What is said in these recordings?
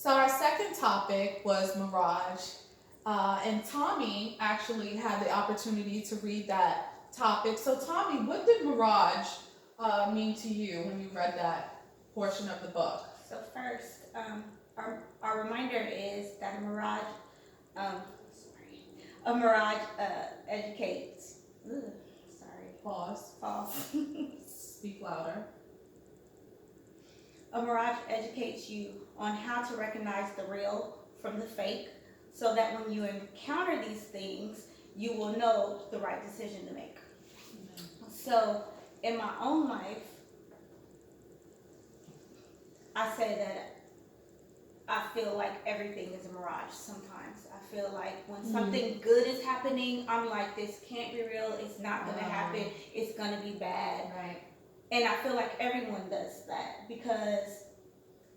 So our second topic was Mirage. And Tommy actually had the opportunity to read that topic. So Tommy, what did Mirage mean to you when you read that portion of the book? So first, our reminder is that um, a mirage educates. Sorry. Pause. False. Speak louder. A mirage educates you on how to recognize the real from the fake, so that when you encounter these things, you will know the right decision to make. So, in my own life, I say that I feel like everything is a mirage sometimes. I feel like when something good is happening, I'm like, this can't be real, it's not gonna happen, it's gonna be bad. Right. And I feel like everyone does that, because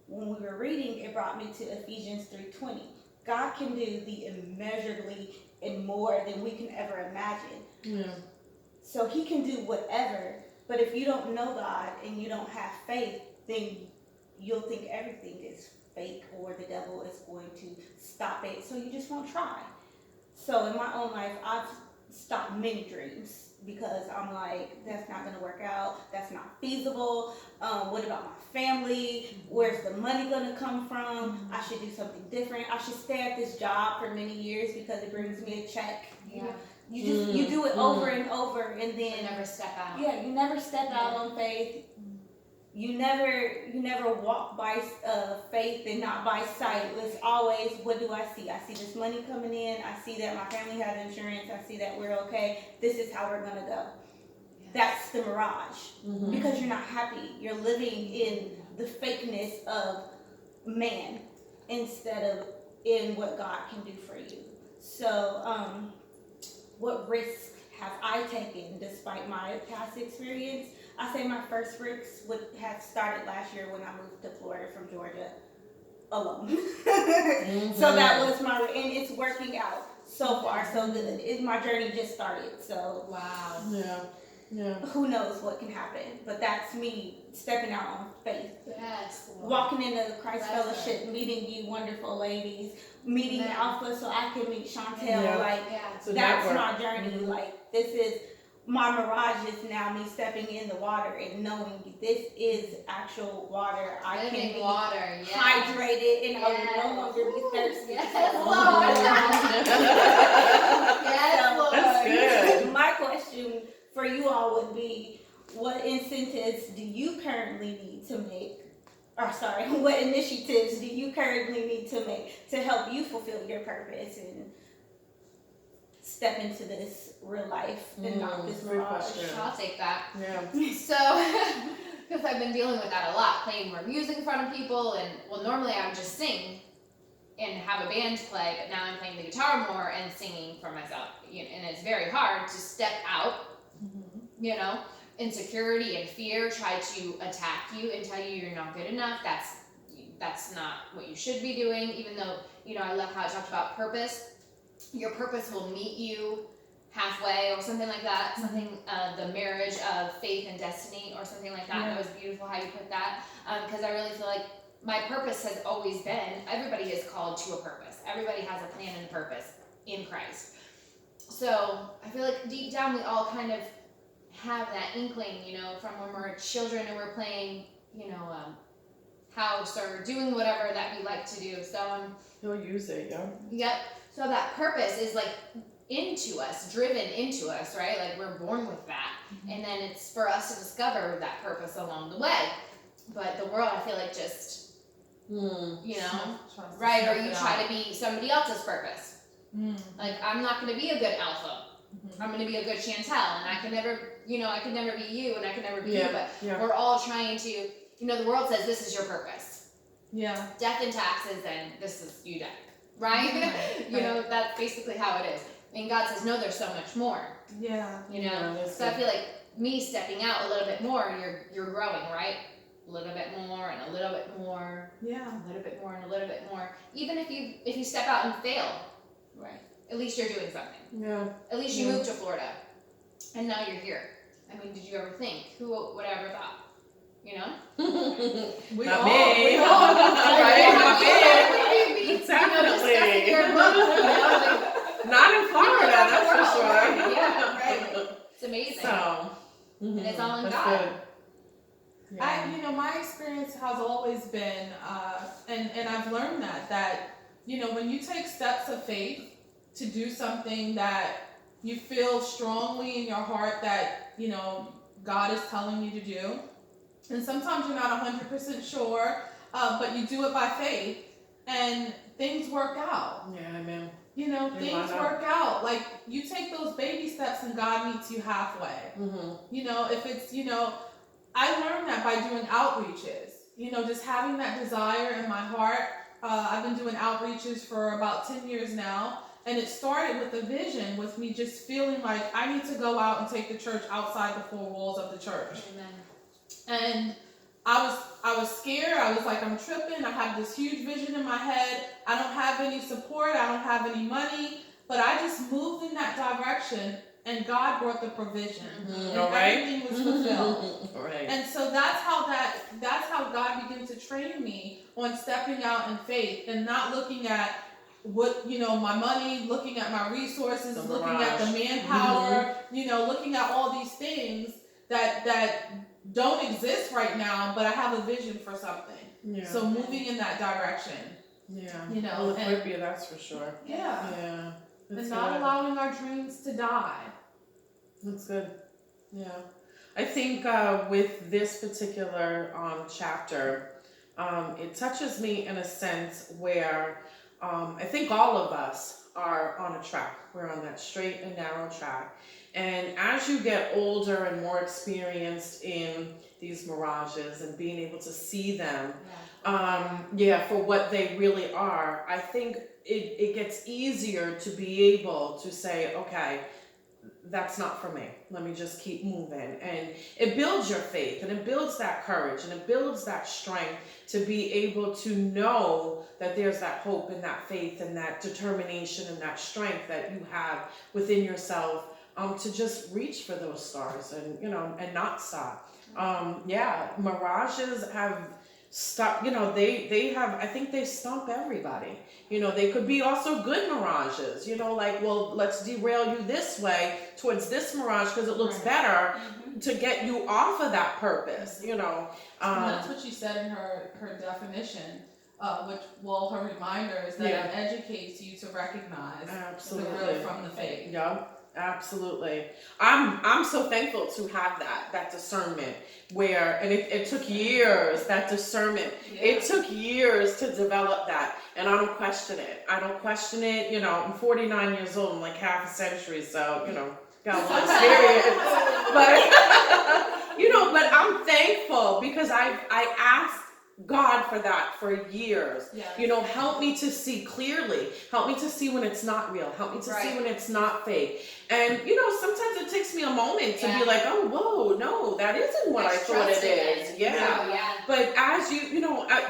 when we were reading, it brought me to Ephesians 3:20. God can do the immeasurably and more than we can ever imagine. Yeah. So he can do whatever, but if you don't know God and you don't have faith, then you'll think everything is fake or the devil is going to stop it, so you just won't try. So in my own life, I've stopped many dreams because I'm like, that's not going to work out, that's not feasible, what about my family, where's the money going to come from, I should do something different, I should stay at this job for many years because it brings me a check. Yeah. You do it over and over, and then You never step out. yeah, you never step out on faith. You never walk by faith and not by sight. It's always, what do I see? I see this money coming in. I see that my family has insurance. I see that we're okay. This is how we're gonna go. Yes. That's the mirage, because you're not happy. You're living in the fakeness of man instead of in what God can do for you. So, what risk have I taken despite my past experience? I say my first risks would have started last year when I moved to Florida from Georgia alone. So that was and it's working out so far, so good. My journey just started, so Wow. Yeah. who knows what can happen. But that's me stepping out on faith. Yes. Walking into Christ Bless Fellowship, meeting you wonderful ladies, meeting Amen. Alpha so I can meet Chantel. Yeah. Like, Yeah. So that's network. my journey. Like, this is my mirage is now me stepping in the water and knowing this is actual water. I can Living be water. Yes. hydrated and I will Yes. no longer be thirsty. Yes, So- Lord. Yes, Lord. That's good. My question for you all would be, what incentives do you currently need to make? Or sorry, what initiatives do you currently need to make to help you fulfill your purpose and step into this real life and not this great mirage? question. I'll take that. Yeah. So, because I've been dealing with that a lot, playing more music in front of people, and well, normally I would just sing and have a band play, but now I'm playing the guitar more and singing for myself, and it's very hard to step out. Insecurity and fear try to attack you and tell you you're not good enough. That's not what you should be doing. Even though, I love how it talked about purpose. Your purpose will meet you halfway or something like that. Something, the marriage of faith and destiny or something like that. Yeah. That was beautiful how you put that. Because I really feel like my purpose has always been, everybody is called to a purpose. Everybody has a plan and purpose in Christ. So I feel like deep down we all kind of have that inkling, from when we're children and we're playing, house or doing whatever that we like to do. So He'll use it, yeah. yep. So that purpose is like into us, driven into us, right? Like we're born with that, and then it's for us to discover that purpose along the way. But the world, I feel like just, right? Or you try to be somebody else's purpose. Like I'm not going to be a good alpha. I'm going to be a good Chantel, and I can never be you, and I can never be you, but we're all trying to, the world says this is your purpose. Yeah. Death and taxes, and this is you die, right? That's basically how it is. And God says, no, there's so much more. Yeah. So I feel like me stepping out a little bit more, you're growing, right? A little bit more, and a little bit more. Yeah. A little bit more, and a little bit more. Even if you step out and fail, Right. at least you're doing something. Yeah. At least you moved to Florida, and now you're here. I mean, did you ever think? Who would ever thought? you know? We Not all, me. we all Right, not Maybe, Exactly. discussing your book, Not in Florida, that's for sure. Yeah, right. It's amazing. So, And it's all in that's God. good. Yeah. my experience has always been, and I've learned that, when you take steps of faith to do something that you feel strongly in your heart that, God is telling you to do, and sometimes you're not 100% sure, but you do it by faith, and things work out. Yeah, amen. Things work out. Like, you take those baby steps and God meets you halfway. If it's, I learned that by doing outreaches. Just having that desire in my heart. I've been doing outreaches for about 10 years now. And it started with a vision, with me just feeling like I need to go out and take the church outside the four walls of the church. Amen. And I was scared. I was like, I'm tripping. I have this huge vision in my head. I don't have any support. I don't have any money. But I just moved in that direction, and God brought the provision. And everything was fulfilled. Right. And so that's how God began to train me on stepping out in faith and not looking at what, my money, looking at my resources, looking at the manpower, looking at all these things that don't exist right now, but I have a vision for something. Yeah. So moving in that direction. Yeah. Will equip you, that's for sure. Yeah. Yeah. That's And not good. allowing our dreams to die. That's good. Yeah. I think with this particular chapter, it touches me in a sense where I think all of us are on a track. We're on that straight and narrow track. And as you get older and more experienced in these mirages and being able to see them, for what they really are, I think it gets easier to be able to say, okay, that's not for me. Let me just keep moving. And it builds your faith, and it builds that courage, and it builds that strength to be able to know that there's that hope and that faith and that determination and that strength that you have within yourself to just reach for those stars and, and not stop. Mirages have stop, they have, I think they stump everybody. They could be also good mirages, like, well, let's derail you this way towards this mirage because it looks better to get you off of that purpose, And that's what she said in her definition, her reminder is that it educates you to recognize the real from the fake. Yeah. Absolutely. I'm so thankful to have that discernment where, and it took years, that discernment. Yeah. It took years to develop that, and I don't question it. I'm 49 years old, I'm like half a century, so, got a lot of experience. But I'm thankful because I asked God for that for years. Yeah. Help me to see clearly. Help me to see when it's not real. Help me to see when it's not fake. And, sometimes it takes me a moment to be like, oh, whoa, no, that isn't what I thought it is. Yeah. But as you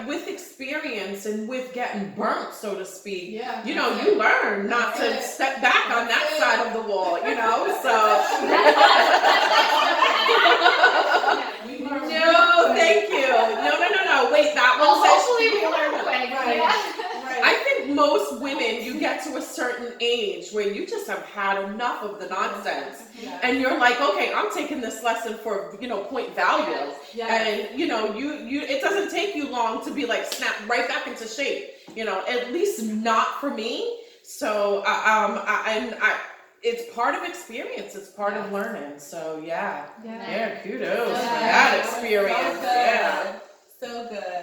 with experience and with getting burnt, so to speak, you learn not to step back on that side of the wall, so. No, thank you. No. Wait, that one. Hopefully we learn quick. Right. I think most women, you get to a certain age where you just have had enough of the nonsense, and you're like, okay, I'm taking this lesson for point value, and you it doesn't take you long to be like snap right back into shape. At least not for me. So it's part of experience. It's part of learning. So kudos for that experience. So good.